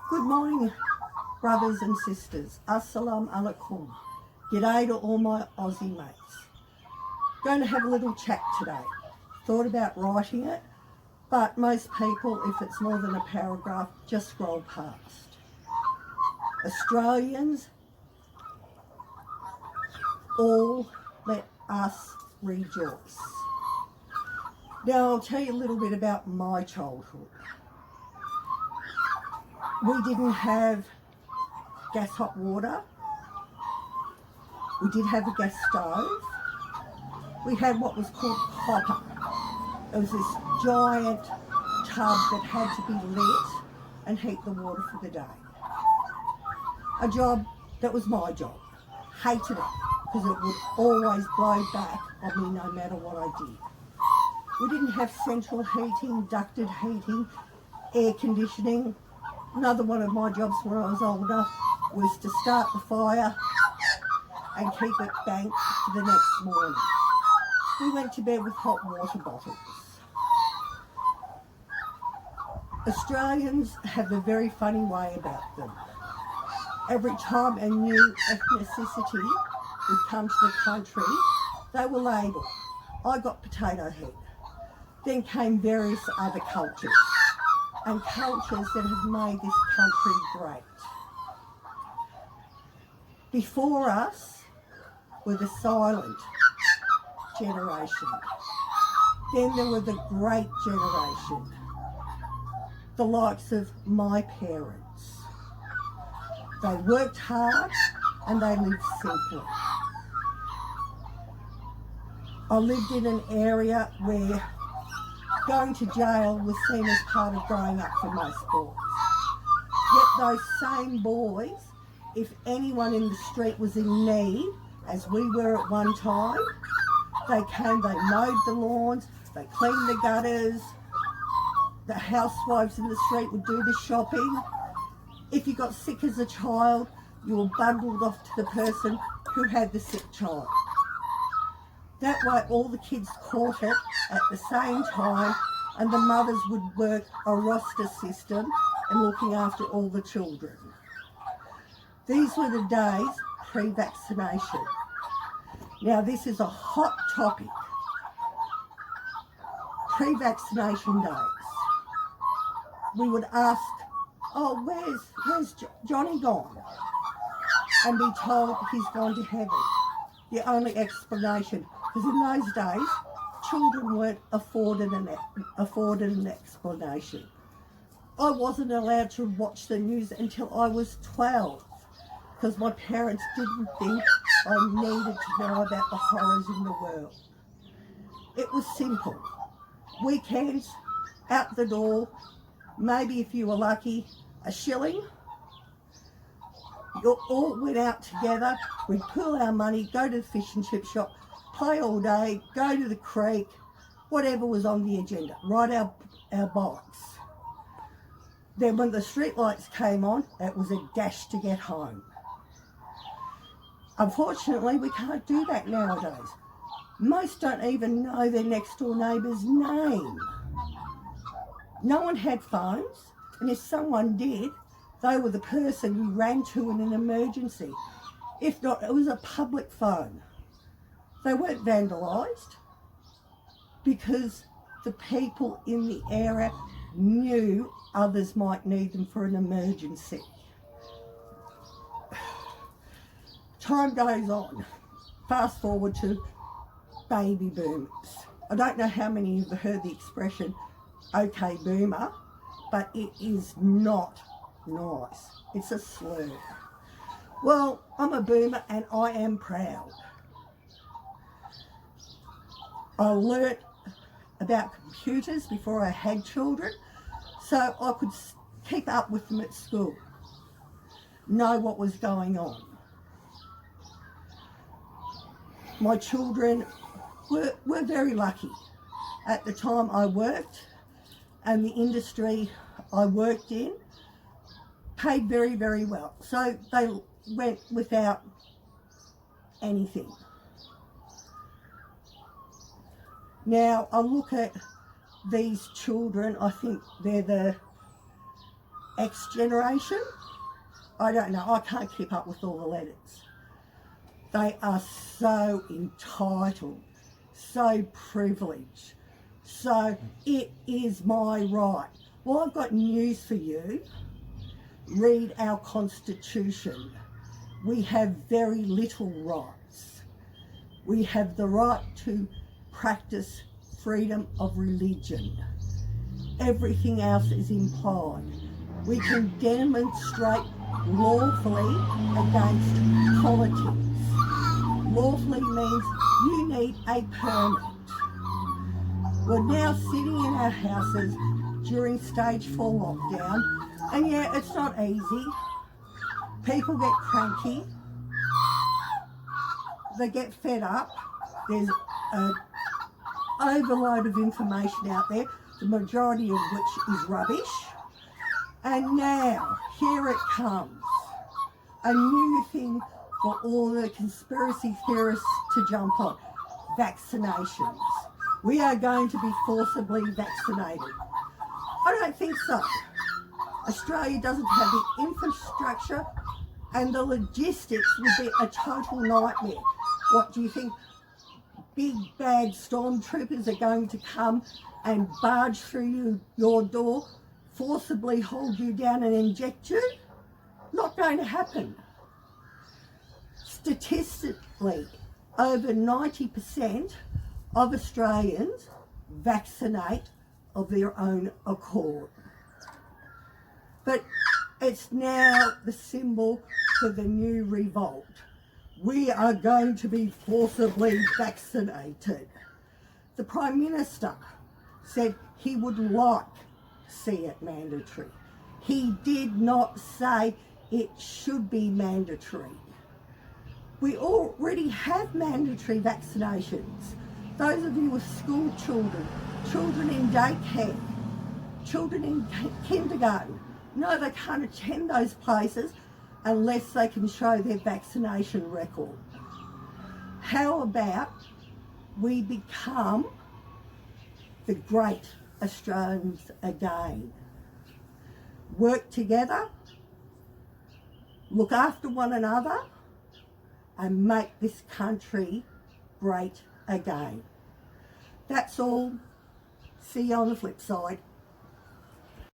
Good morning, brothers and sisters. Assalamu alaikum. G'day to all my Aussie mates. Going to have a little chat today. Thought about writing it, but most people, if it's more than a paragraph, just scroll past. Australians, all let us rejoice. Now I'll tell you a little bit about my childhood. We didn't have gas hot water. We did have a gas stove. We had what was called copper. It was this giant tub that had to be lit and heat the water for the day. A job that was my job. Hated it because it would always blow back on me no matter what I did. We didn't have central heating, ducted heating, air conditioning. Another one of my jobs when I was older was to start the fire and keep it banked for the next morning. We went to bed with hot water bottles. Australians have a very funny way about them. Every time a new ethnicity would come to the country, they were labelled. I got potato head. Then came various other cultures, and cultures that have made this country great. Before us were the silent generation. Then there were the great generation, the likes of my parents. They worked hard and they lived simply. I lived in an area where going to jail was seen as part of growing up for most boys. Yet those same boys, if anyone in the street was in need, as we were at one time, they came, they mowed the lawns, they cleaned the gutters, the housewives in the street would do the shopping. If you got sick as a child, you were bundled off to the person who had the sick child. That way all the kids caught it at the same time, and the mothers would work a roster system and looking after all the children. These were the days pre-vaccination. Now this is a hot topic. Pre-vaccination days. We would ask, oh, where's Johnny gone? And be told he's gone to heaven. The only explanation, because in those days, children weren't afforded an explanation. I wasn't allowed to watch the news until I was 12, because my parents didn't think I needed to know about the horrors in the world. It was simple. Weekends, out the door, maybe if you were lucky, a shilling. You all went out together, we'd pool our money, go to the fish and chip shop, play all day, go to the creek, whatever was on the agenda, ride our bikes. Then when the street lights came on, it was a dash to get home. Unfortunately, we can't do that nowadays. Most don't even know their next door neighbour's name. No one had phones, and if someone did, they were the person you ran to in an emergency. If not, it was a public phone. They weren't vandalised because the people in the area knew others might need them for an emergency. Time goes on. Fast forward to baby boomers. I don't know how many of you have heard the expression, okay boomer, but it is not nice. It's a slur. Well, I'm a boomer and I am proud. I learnt about computers before I had children, so I could keep up with them at school, know what was going on. My children were very lucky. At the time I worked, and the industry I worked in paid very, very well. So they went without anything. Now I look at these children, I think they're the X generation, I don't know, I can't keep up with all the letters. They are so entitled, so privileged. So it is my right. Well, I've got news for you. Read our Constitution. We have very little rights. We have the right to practice freedom of religion. Everything else is implied. We can demonstrate lawfully against politics. Lawfully means you need a permit. We're now sitting in our houses during stage 4 lockdown, and yeah, it's not easy. People get cranky, they get fed up. There's an overload of information out there, the majority of which is rubbish. And now, here it comes, a new thing for all the conspiracy theorists to jump on: vaccinations. We are going to be forcibly vaccinated. I don't think so. Australia doesn't have the infrastructure, and the logistics would be a total nightmare. What do you think? Big bad stormtroopers are going to come and barge through your door, forcibly hold you down and inject you? Not going to happen. Statistically, over 90% of Australians vaccinate of their own accord. But it's now the symbol for the new revolt. We are going to be forcibly vaccinated. The Prime Minister said he would like to see it mandatory. He did not say it should be mandatory. We already have mandatory vaccinations. Those of you with school children, children in daycare, children in kindergarten, no, they can't attend those places unless they can show their vaccination record. How about we become the great Australians again? Work together, look after one another, and make this country great again. That's all. See you on the flip side.